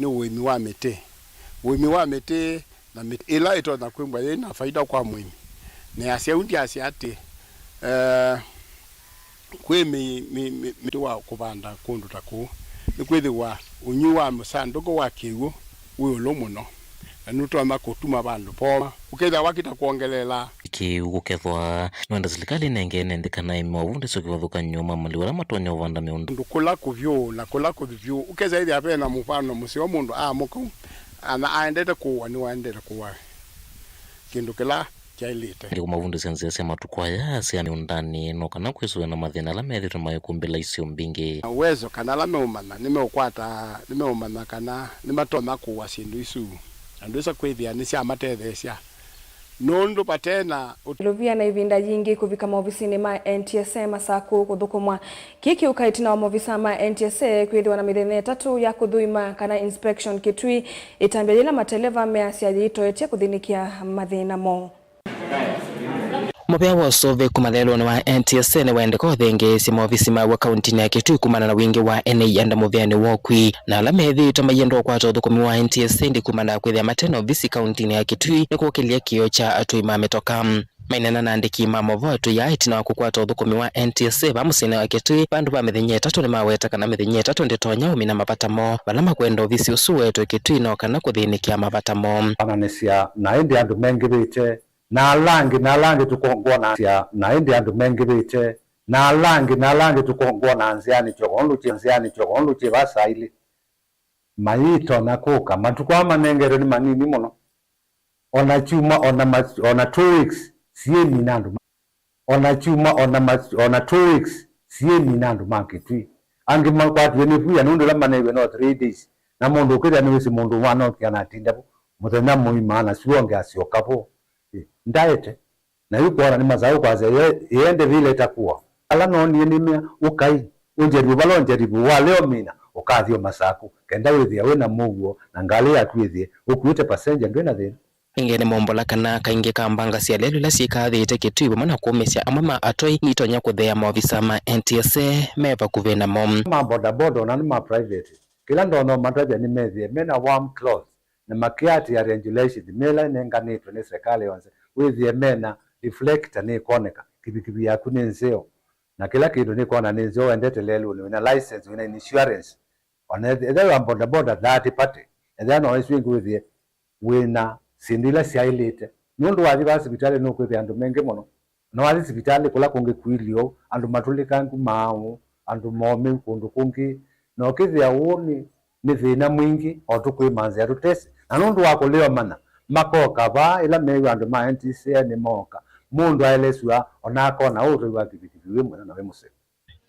ni uimi wa miti. Uimi wa miti na miti ila ito na kwimbwa ina faida kwa muimi. Ni asiaundi asiati kwe miti wa kubanda kundu taku ni kwethi wa unyu wa musanduko wa kiwu uyo muno nuto amakutuma bandu poma uketha wakita kuongelela ukethwa nwenda serikali nengene ndikana imawunde sokiwathuka nyuma maliwala matonya uvanda miundu ndukula kuvyo na kula kuvyo ukeza ili apena mufano musio mundu muko ana aendete kuwa ni waendete kuwa kindu kila chailite ndi kumavundu senze sema tukwaya sia miundani no kana kwesuwa na mathina la methi tumayikumbila isio mbingi uwezo kana la meumana nimeumana kana nimatona kuwa sindu isu anduisa kwithia ni cia matethecia nundu patena Luvia na ivinda yingi kuvika maofisini ma NTSA masaku kuthukumwa kiki ukaitina wa maofisa ma NTSA kwithiwa na mithenya 3 ya kuthuima kana inspection Kitui itambia mateleva measia yitoetie kuthinikia mathina mo Mupea wa sove kumalelo na wa NTSA na wende kwa thengesi maofisi ma wa kaunti ya Kitui kumana na wingi wa NA anda muveani wokwi na alamethi tamayendo kwa thukumi wa NTSA ndi kumana kwithia mateno visi kaunti ya Kitui ni kukilia kio cha atui mametoka mainana na andiki mamovotu ya itina wa kukwata thukumi wa NTSA bamusine wa Kitui bandu ba mithenya 3 ni maweta kana mithenya 3 ndi tonya umi na mapata mo bala makwenda visi usuwetu Kitui no kana kuthinikia mapata mo ananesia na indi andu mengibite na langi tukongona sia na indi andu mengibite na langi tukongona nziani chogonlu che basaili maito na kuka matukwa manengere ni manini mono ona chuma ona 2 weeks sieni nandu ona chuma ona 2 weeks sieni nandu makitwi angi makwatu ni fuya nundu la manewe no 3 days na mundu ukira ni wisi mundu wano kiana tindapo muthenya muimana sionge asiokapo ndaete na yuko ora ni mazao kwaze yende vile itakuwa ala no ni nimia ukai unjeribu balonjeribu wa leo mina ukathio masaku kenda withia wena muguo na ngali atwithie ukuite passenger ngena thina ingene mombola kana kainge kambanga cia lelo la sikathite Kitui mana kumesia amama atoi itonya kuthea maofisa ma NTSA meva kuvena mom ma boda na ma private kila ndono mataja ni methie mena warm clothes na makiati ya regulation mela nenganitwe ni serikali yonse withie mena reflector ni koneka kibikibi yaku ni nzeo na kila kitu ni kona ni nzeo endete lelo ni na license ni insurance on the boda that party and then always withie wina sindila siailite nundu wathi ba hospitali no kwithia andu menge mono no wathi hospitali kula kungi kwilio andu matulikangu maau andu momi kundu kungi no kithia woni ni thina mwingi otukwi manzi atutesi na nundu wako leo mana makoka ba ila mewa andu ma NTSA ni moka mundu aeleswa onako na utu wa kibitibi wemwe na wemuse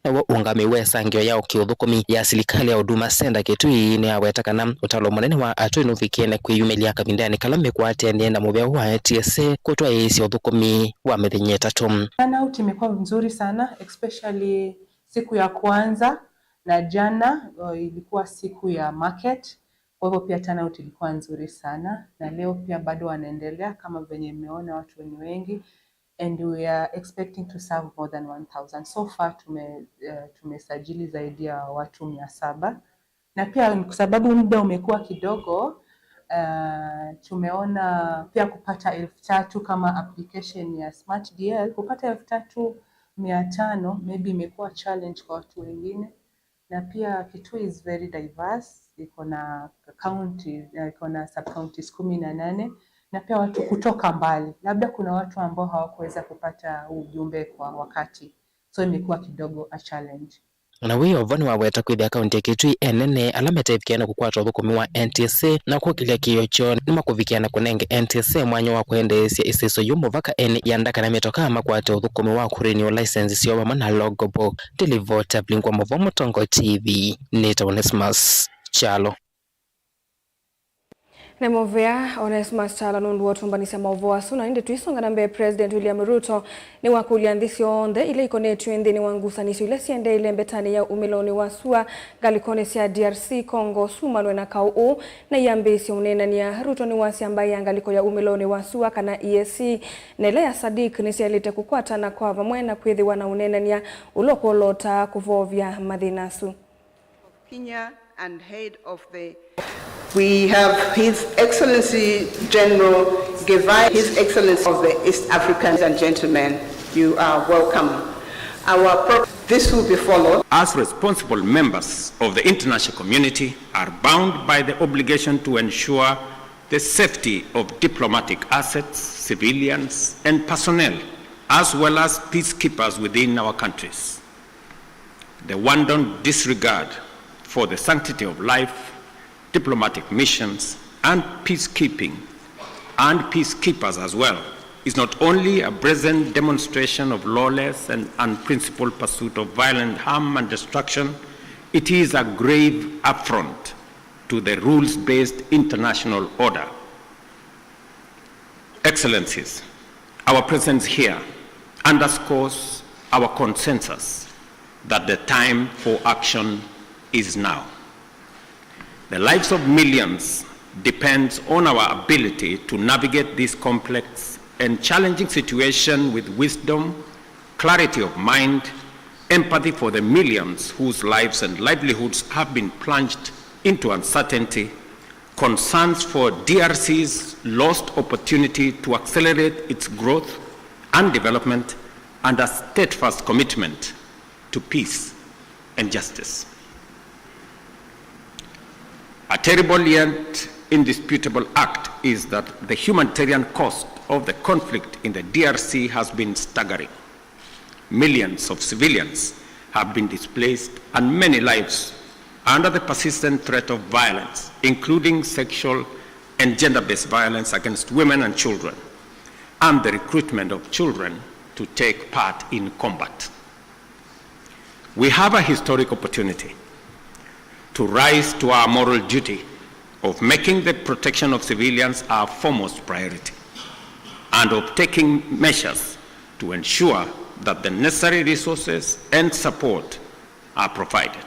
ewo ungami wesangio ya ukiuthukumi ya serikali ya Huduma Center Kitui ni awetakana utalo munene wa atui nuvikene kwiyumilia kabindani kalame kwa atende na mubea wa NTSA kutwa isi uthukumi wa mithenya 3 turnout imekuwa nzuri sana especially siku ya kwanza na jana ilikuwa siku ya market kwa hivyo pia turnout ilikuwa nzuri sana na leo pia bado wanaendelea kama venye mmeona watu wengi and we are expecting to serve more than 1000 so far tumesajili zaidi ya watu 700 na pia kwa sababu muda umekuwa kidogo tumeona pia kupata 3000 kama application ya Smart DL kupata 3500 maybe imekuwa challenge kwa watu wengine na pia Kitui is very diverse iko na county iko na sub counties 18 na pia watu kutoka mbali labda kuna watu ambao hawakuweza kupata ujumbe kwa wakati so imekuwa kidogo a challenge na wiyo vani waweta kwithia kaunti ya Kitui enene alamete ifikiana kukwata thukumi wa NTSA na kukilia kiyo cho nima kufikiana kunenge NTSA mwanya wa kuendeesya isiso yumo vaka ene yandaka na metoka makwata thukumi wa kurenew license sio wama na logobook delivota blinkwa Movomo Tongo TV Nita Onesmus Chalo Nemovea Onesmus Chala nundu watumbanisa mauvoa suna inde tuisonga nambe President William Ruto ni wakuliandhisi onde ile ikonetwe ndini wangusanisho ile siende ile mbetani ya umiloni wa sua galikone sia DRC Congo sumanwe na KU na yambesi unena ni ya Ruto ni wasi ambaye angaliko ya umiloni wa sua kana EAC na ile ya Sadik ni sialite kukwata na kwa vamwena kwethi wana unena ni ya ulokolota kuvovya madhinasu Kenya and head of the We have His Excellency General Gevai, His Excellency of the East Africans and gentlemen. You are welcome. This will be followed. As responsible members of the international community are bound by the obligation to ensure the safety of diplomatic assets, civilians, and personnel, as well as peacekeepers within our countries. The wanton disregard for the sanctity of life, diplomatic missions, and peacekeeping, and peacekeepers as well, is not only a brazen demonstration of lawless and unprincipled pursuit of violent harm and destruction, it is a grave affront to the rules-based international order. Excellencies, our presence here underscores our consensus that the time for action is now. The lives of millions depends on our ability to navigate this complex and challenging situation with wisdom, clarity of mind, empathy for the millions whose lives and livelihoods have been plunged into uncertainty, concerns for DRC's lost opportunity to accelerate its growth and development, and a steadfast commitment to peace and justice. A terrible yet indisputable act is that the humanitarian cost of the conflict in the DRC has been staggering. Millions of civilians have been displaced and many lives under the persistent threat of violence, including sexual and gender-based violence against women and children, and the recruitment of children to take part in combat. We have a historic opportunity to rise to our moral duty of making the protection of civilians our foremost priority, and of taking measures to ensure that the necessary resources and support are provided.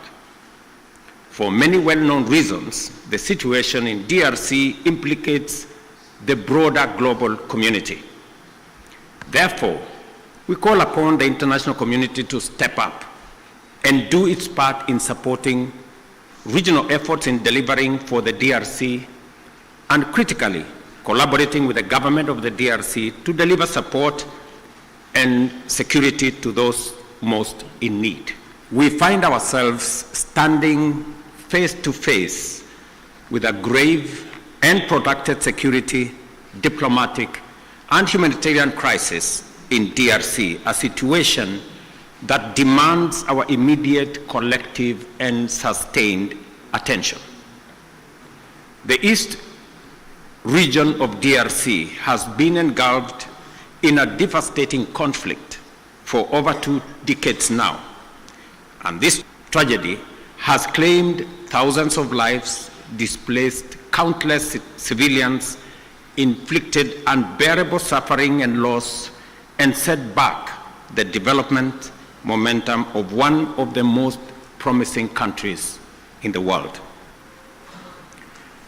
For many well-known reasons, the situation in DRC implicates the broader global community. Therefore, we call upon the international community to step up and do its part in supporting regional efforts in delivering for the DRC, and critically collaborating with the government of the DRC to deliver support and security to those most in need. We find ourselves standing face to face with a grave and protracted security, diplomatic, and humanitarian crisis in DRC, a situation that demands our immediate, collective, and sustained attention. The East region of DRC has been engulfed in a devastating conflict for over 2 decades now, and this tragedy has claimed thousands of lives, displaced countless civilians, inflicted unbearable suffering and loss, and set back the development momentum of one of the most promising countries in the world.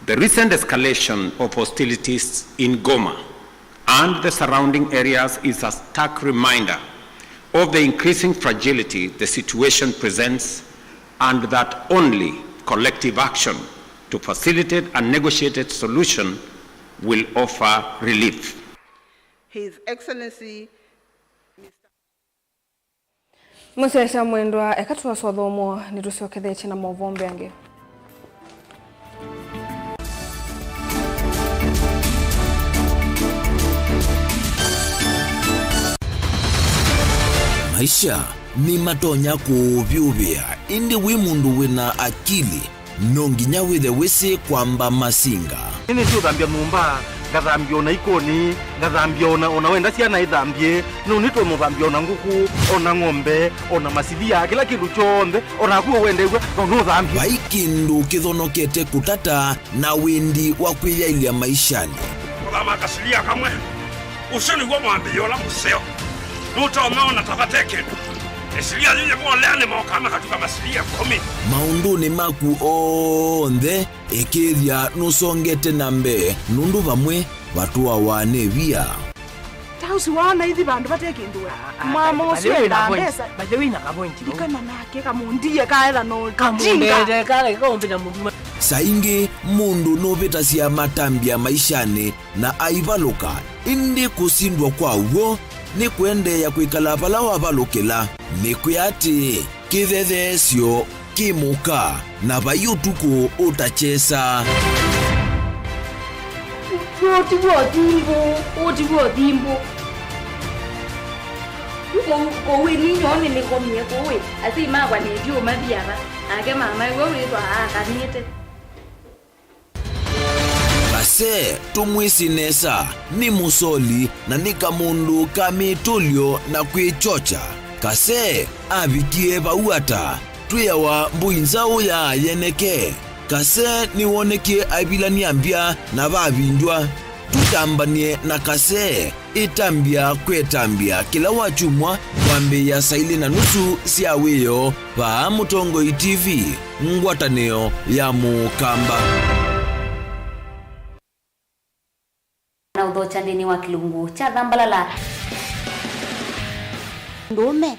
The recent escalation of hostilities in Goma and the surrounding areas is a stark reminder of the increasing fragility the situation presents, and that only collective action to facilitate a negotiated solution will offer relief. His Excellency Musesha mwendwa ekatwa sothomo nitucokethe na movombe ange. Maisha ni matonya kuvyuvia indi wi mundu wina akili nonginya withe wisi kwamba masinga nini sio thambia numba ngathambia ona ikoni ngathambia ona wenda ciana ithambie no nitwe muthambia ona nguku ona ng'ombe ona macithia kila kindu chonthe ona kuo wendegwe no thambia vaikindu kithonokete kutata na windi wa kwiyailia maishani kama kasilia kamwe usoni gwa mwambia ola museo nutaomeona tabateke esilia lile mwaleane mwakama katika masilia 10 maunduni maku onthe ikithia nusongete nambe nundu vamwe watuwa wanevia tausi wana ithi bandu batekindura mama ucio na pesa badewina kapointi dikana nake kamundiye kaela no kamundere kale kaombina mundu saingi mundu novetasia matambia maishani na aivaluka indi kusindwa kwauo ni kuendeya kwikala vala wavalukila ni kuyati kithethesyo kimuka na vayutuku utachesa Otivo kowe ni nyone ni komye kowe ati magwa ni dio mabiara ake mama wewe to akanite Kase tumwisinesa ni musoli na nika mundu kamitulyo na kwichocha kase abikie bauata tuyawa mbuinzao ya yeneke kase niwonekie abilaniambia na babindwa tutambanie na kase itambia kwetambia kila wachumwa wambe ya saili na nusu siaweyo pa Mutongoi TV ngwataneo ya Mukamba na udhochandini wa kilungu cha Dhambalala ndume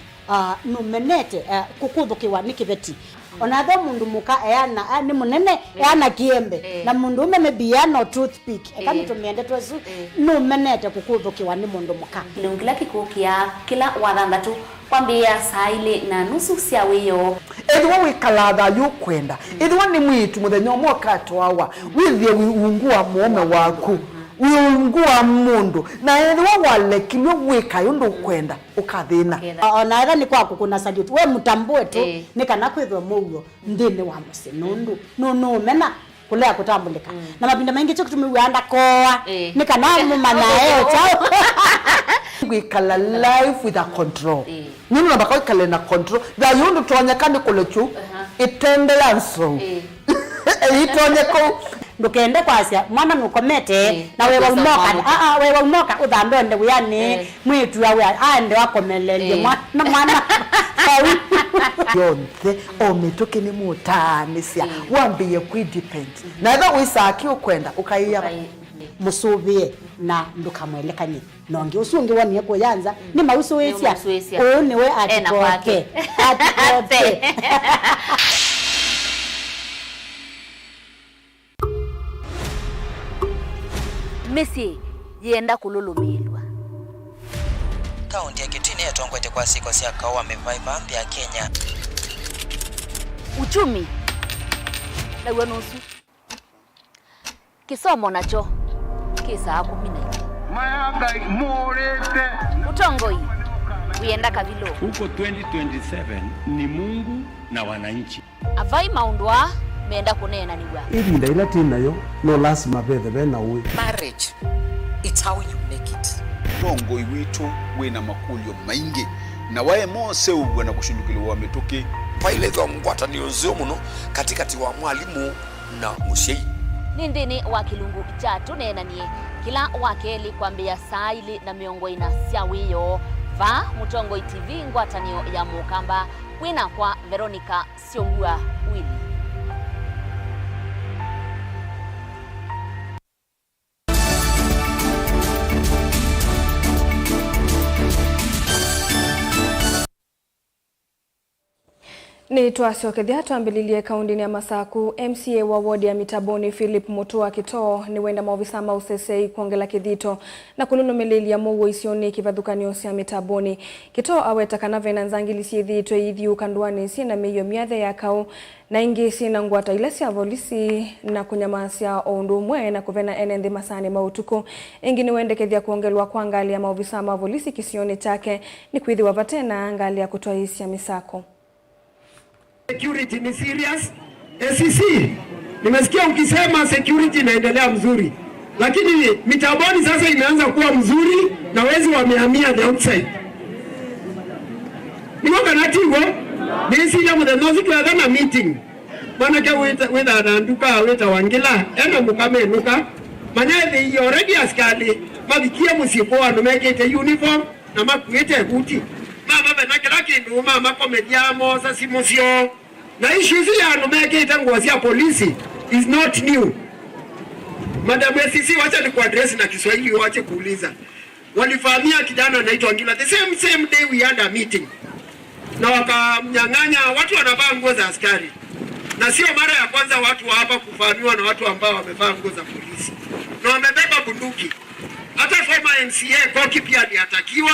numenete kukudhukiwa nikiveti onatho mundu muka eyana ni munene eyana kiembe na mundu ume mebiano toothpick ekamitumende twesu numenete kukudhukiwa ni mundu muka kilungu kila kikukia kila wathandatu kwambia saa ile na nusu cia wiyo edwa wikalatha yukwenda edwa ni mwitu muthenya umwe katwawa withie wiungua muome waku wiungua mundu na edwa walekilwe wika yundu kwenda ukathina ona era ni kwaku kuna salute we mutambue tu nikana kwithwa mugo ndini wa muse nundu no mena kulea kutambulika na mapinda mengi cyo kutumiwanda koa nikana mumana chao wikala life with a control nini nabaka wikala na control da yundu tonyekani kulechu itende yanso itonyeko ndukende kwasia mwana nukomete na wewe umoka wewe umoka uthambe nde yani mwitu yawe ande wakomelele mwana yonte ometoke ni mutanisia wambiye ku depend na eba wisaki ukwenda ukaiya musubie na ndukamwelekanye nonge usunge wani yako yanza ni mauso wesia one we atikoke Messi yenda kululumirwa kaunti ya Kitini yatongwete kwa siku cia kawa mevaiva ya Kenya uchumi na nusu kisomo nacho kisa 10 mayanga morete Mutongoi uyenda kavilo huko 2027 ni Mungu na wananchi avai maundwa meenda kunena niwa ivinda ila tinayo no lazima bethe bena uwe marriage it's how you make it Mutongoi witu wina makulyo maingi na wae mose ugwe na kushindukiliwa mituki paile tho ngwatanio nzio muno katikati wa mwalimu na mushei nindini wa kilungu cha tunenanie kila wakeli kwambia saili na miongo ina cia wiyo va Mutongoi TV ngwatanio ya Mukamba wina kwa Veronica Siongua Willy Ni twacokethia twambililie kaundini ya Masaku MCA wa ward ya Mitaboni Philip Mutua Kitoo ni wenda maofisa mausesei kuongela kithito na kulunumililia mugo isioni kivathukanio cia Mitaboni Kitoo aweta kana vena nzangili ciithitwe ithiu kanduani cia na meyo miathe ya kau na ingi cina ngwata ile cia polisi na kunyamasia oundu mwe na kuvena enenthi masani mautuku ingi ni wendekethia kuongelwa kwa ngali ya maofisa ma polisi kisioni chake ni kwithiwa vatena ngali ya kutwaisia misako. Security ni serious. SCC, nimesikia ukisema security inaendelea mzuri. Lakini Mitaboni sasa imeanza kuwa mzuri na wezi wamehamia the outside. Niko kanatigo, nisi ya mudenozi kwa dhana meeting. Manake weta ananduka, weta wangila, eno mukame nuka. Manyathi you already askali, mabikia musipoa numekete uniform na makuete kuti. Mama benakira kindu mama komediamo sasa musio na issues ya numeke tangu cia polisi is not new. Madam SCC wacha ni kuaddress na Kiswahili wache kuuliza. Walifamia kijana anaitwa Ngila the same day we had a meeting. Na wakamnyang'anya watu wanavaa nguo za askari. na sio mara ya kwanza watu wa hapa kufahamiwa na watu ambao wamevaa nguo za polisi na wamebeba bunduki. Hata former MCA Koki pia aliatakiwa.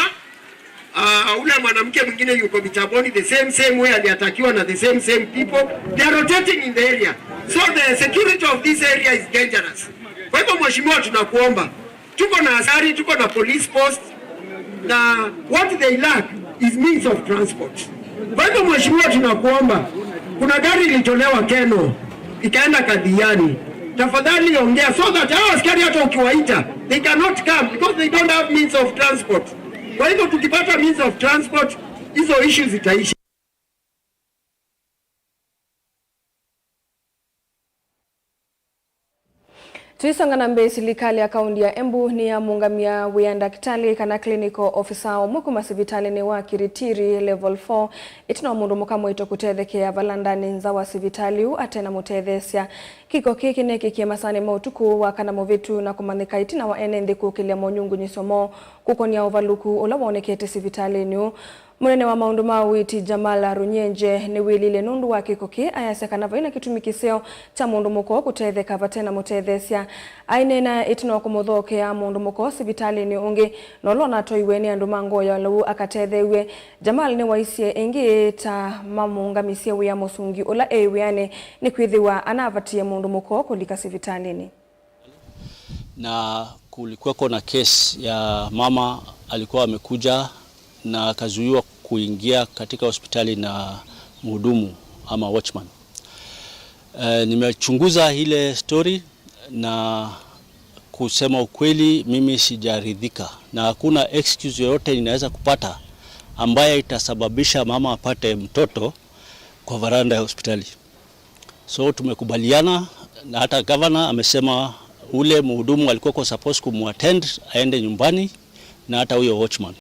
Ule mwanamke mwingine yuko Mitaboni the same way aliatakiwa na the same people. They are rotating in the area. So the security of this area is dangerous. Kwa hivyo mheshimiwa, tunakuomba, tuko na askari, tuko na police post, na what they lack is means of transport. Kwa hivyo mheshimiwa, tunakuomba, kuna gari ilitolewa Keno ikaenda Kadiani. Tafadhali ongea so that hao askari hata ukiwaita they cannot come because they don't have means of transport. Kwa hivyo tukipata means of transport hizo issues zitaisha. Tuisonga na mbele, serikali ya kaunti ya Embu ni ya mungamia wia daktari kana clinical officer omwe kuma sivitali ni wa Kiritiri level 4 itina mundu mukamwito kutethekea valandani nza wa sivitali u atena mutethesia kiko kiki neki kia masane mautuku wa kana movitu na kumanika itina wa enendi kukilia monyungu nyisomo kukonia uvaluku ula waonekete sivitali niu. Munene wa maundu mawiti Jamal Runyenje ni wilile nundu wa kikoki ayasekana vaina kitumikiseo cha mundu muko kutetheka vatena mutethesia ainena itino kumuthoke ya mundu muko sivitali ni ungi nolona toiweni andu mango ya lau akatethewe. Jamal ni waisie ingi ta mamungamisie wia musungi ula eweane ni kwithiwa anavatie mundu muko kulika sivitali ni. Na kulikuweko na kesi ya mama alikuwa amekuja na akazuiwa kuingia katika hospitali na mhudumu ama watchman. Nimechunguza ile story na kusema ukweli mimi sijaridhika na hakuna excuse yoyote ninaweza kupata ambaye itasababisha mama apate mtoto kwa varanda ya hospitali. So tumekubaliana na hata governor amesema ule mhudumu alikuwa supposed kumuattend aende nyumbani na hata huyo watchman.